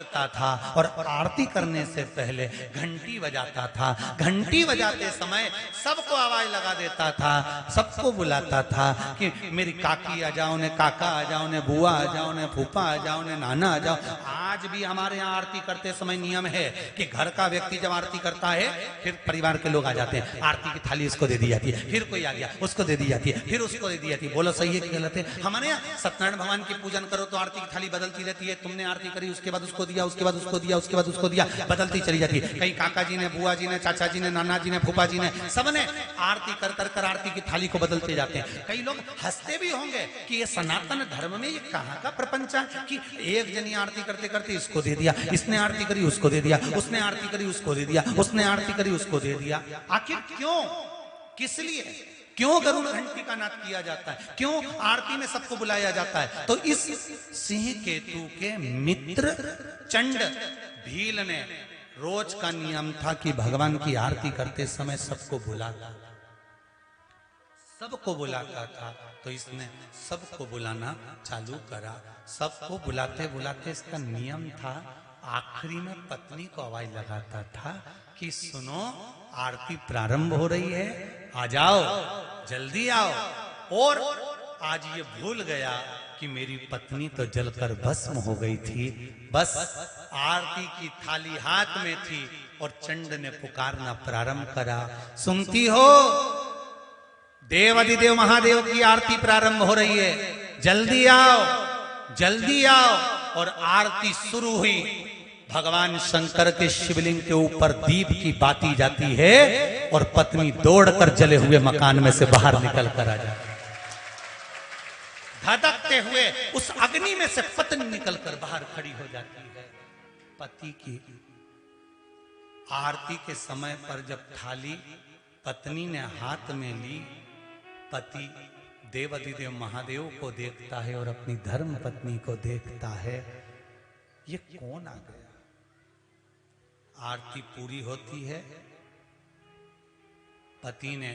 करता था और आरती करने से पहले घंटी बजाता था। घंटी बजाते समय सबको आवाज लगा देता था, सबको बुलाता था कि मेरी काकी आ जाओ ने, काका आ जाओ ने, बुआ आ जाओ ने, फूफा आ जाओ ने, नाना आ जाओ। आज भी हमारे यहाँ आरती करते समय नियम है कि घर का व्यक्ति जब आरती करता है फिर परिवार के लोग आ जाते हैं, आरती की थाली उसको दे दी जाती है, फिर कोई आ गया उसको दे दी जाती है, फिर उसको दे दी जाती है। बोलो सही है कि गलत है? हमारे यहाँ सत्यनारायण भगवान की पूजन करो तो आरती की थाली बदलती रहती है। तुमने आरती करी उसके बाद उसको दिया, उसके बाद उसको दिया, उसके बाद उसको दिया, बदलती चली जाती है। कहीं काका जी ने, बुआ जी ने, चाचा जी ने, नाना जी ने, फूफा जी ने, सबने आरती कर आरती की थाली को बदलते जाते हैं। कई लोग हंसते भी होंगे कि ये सनातन धर्म में ये कहाँ का प्रपंच है कि एक जनी आरती करते करते इसको दे दिया, इसने आरती करी उसको दे दिया, उसने आरती करी उसको दे दिया, उसने आरती करी उसको दे दिया। आखिर क्यों, किस लिए, क्यों गरुड़ घंटी का नाद किया जाता है, क्यों आरती में सबको बुलाया जाता है? तो इस सिंह केतु के मित्र चंड भील ने रोज का नियम था कि भगवान की आरती करते समय सबको बुलाता था। तो इसने सबको बुलाना चालू करा। सबको बुलाते बुलाते इसका नियम था, आखिरी में पत्नी को आवाज लगाता था कि सुनो आरती प्रारंभ हो रही है, आ जाओ, जल्दी आओ। और आज ये भूल गया कि मेरी पत्नी तो जलकर भस्म हो गई थी, बस आरती की थाली हाथ में थी और चंड ने पुकारना प्रारंभ करा, सुनती हो देव अधिदेव महादेव की आरती प्रारंभ हो रही है, जल्दी आओ, जल्दी आओ। और आरती शुरू हुई। भगवान शंकर के शिवलिंग के ऊपर दीप की बाती जाती है और पत्नी दौड़कर जले हुए मकान में से बाहर निकल कर आ जाती है। धधकते हुए उस अग्नि में से पत्नी निकलकर बाहर खड़ी हो जाती है। पति की आरती के समय पर जब थाली पत्नी ने हाथ में ली, पति देवाधिदेव महादेव को देखता है और अपनी धर्म पत्नी को देखता है, ये कौन आ गया? आरती पूरी होती है। पति ने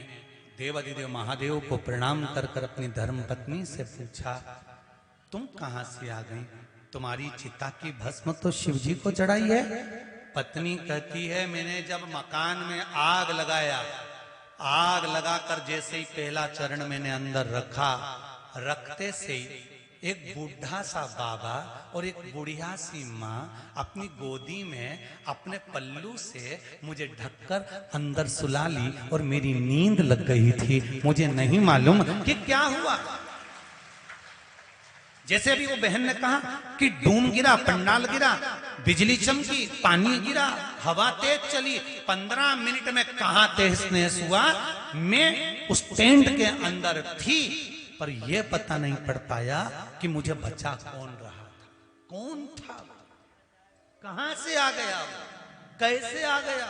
देवाधिदेव महादेव को प्रणाम कर कर अपनी धर्म पत्नी से पूछा, तुम कहां से आ गई? तुम्हारी चिता की भस्म तो शिव जी को चढ़ाई है। पत्नी कहती है, मैंने जब मकान में आग लगाया, आग लगाकर जैसे ही पहला चरण मैंने अंदर रखा, रखते से ही एक बूढ़ा सा बाबा और एक बुढ़िया सी माँ अपनी गोदी में अपने पल्लू से मुझे ढककर अंदर सुला ली और मेरी नींद लग गई थी। मुझे नहीं मालूम कि क्या हुआ। जैसे अभी वो बहन ने कहा कि डूम गिरा, पंडाल गिरा, बिजली चमकी, पानी गिरा, हवा तेज चली, 15 मिनट में कहां तहस नहस हुआ। मैं उस टेंट के अंदर थी पर यह पता नहीं पड़ पाया कि मुझे बचा कौन रहा था, कौन था, कहां से आ गया, कैसे आ गया।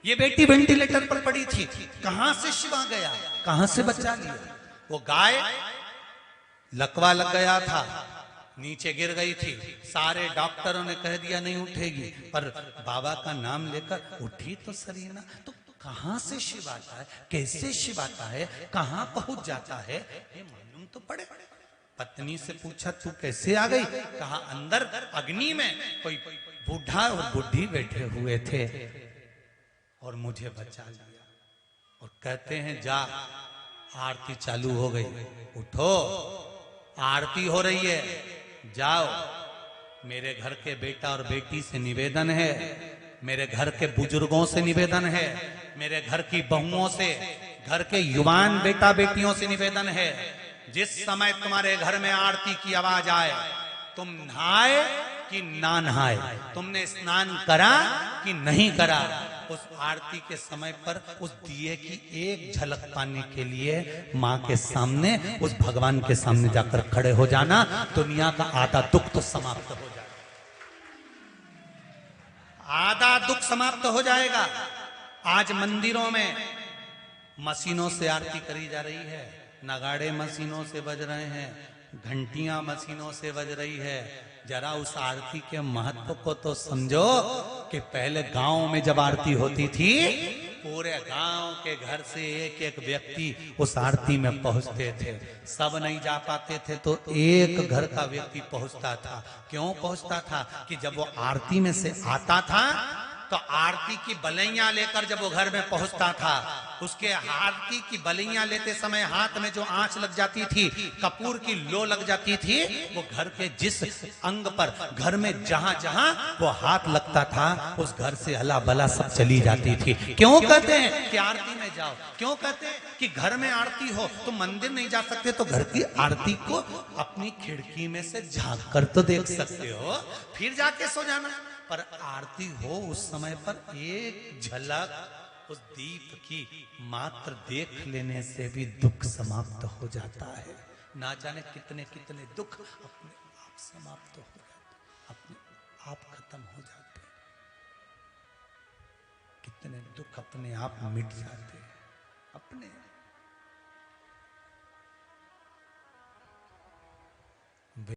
ये बेटी वेंटिलेटर पर पड़ी थी, कहां से शिव आ गया, कहां से बचा लिया। वो गाय लकवा लग गया था, नीचे गिर गई थी, सारे डॉक्टरों ने कह दिया नहीं उठेगी, पर बाबा का नाम लेकर उठी तो सही ना। तो कहां से शिव आता है, कैसे शिव आता है, कहां पहुंच जाता है, ये मालूम तो पड़े। पत्नी से पूछा, तू कैसे आ गई? कहा अंदर अग्नि में कोई बूढ़ा और बुढ़ी बैठे हुए थे और मुझे बचा लिया। और कहते हैं जा, आरती चालू हो गई, उठो, आरती हो रही है, जाओ। मेरे घर के बेटा और बेटी से निवेदन है, मेरे घर के बुजुर्गों से निवेदन है, मेरे घर की बहुओं से, घर के युवान बेटा बेटियों से निवेदन है, जिस समय तुम्हारे घर में आरती की आवाज आए, तुम नहाए कि ना नहाए, तुमने स्नान करा कि नहीं करा, उस आरती के समय पर उस दिए की एक झलक पाने के लिए माँ के सामने, उस भगवान के सामने जाकर खड़े हो जाना। दुनिया का आधा दुख तो समाप्त हो जाएगा, आधा दुख समाप्त हो जाएगा। आज मंदिरों में मशीनों से आरती करी जा रही है, नगाड़े मशीनों से बज रहे हैं, घंटियां मशीनों से बज रही है। जरा उस आरती के महत्व को तो समझो कि पहले गांव में जब आरती होती थी पूरे गांव के घर से एक एक व्यक्ति उस आरती में पहुंचते थे। सब नहीं जा पाते थे तो एक घर का व्यक्ति पहुंचता था। क्यों पहुंचता था? कि जब वो आरती में से आता था तो आरती की बलैया लेकर जब वो घर में पहुंचता था, उसके आरती की बलैया लेते समय हाथ में जो आंच लग जाती थी, कपूर की लो लग जाती थी, वो घर के जिस अंग पर, घर में जहां जहां वो हाथ लगता था, उस घर से अला बला सब चली जाती थी। क्यों कहते हैं कि आरती में जाओ? क्यों कहते हैं कि घर में आरती हो तो मंदिर नहीं जा सकते, तो घर की आरती को अपनी खिड़की में से झांक कर तो देख सकते हो, फिर जाके सो जाना। पर आरती हो उस समय पर एक झलक उस दीप की मात्र देख लेने से भी दुख समाप्त हो जाता है। ना जाने कितने कितने दुख अपने आप समाप्त हो जाते, अपने आप खत्म हो जाते, कितने दुख अपने आप मिट जाते अपने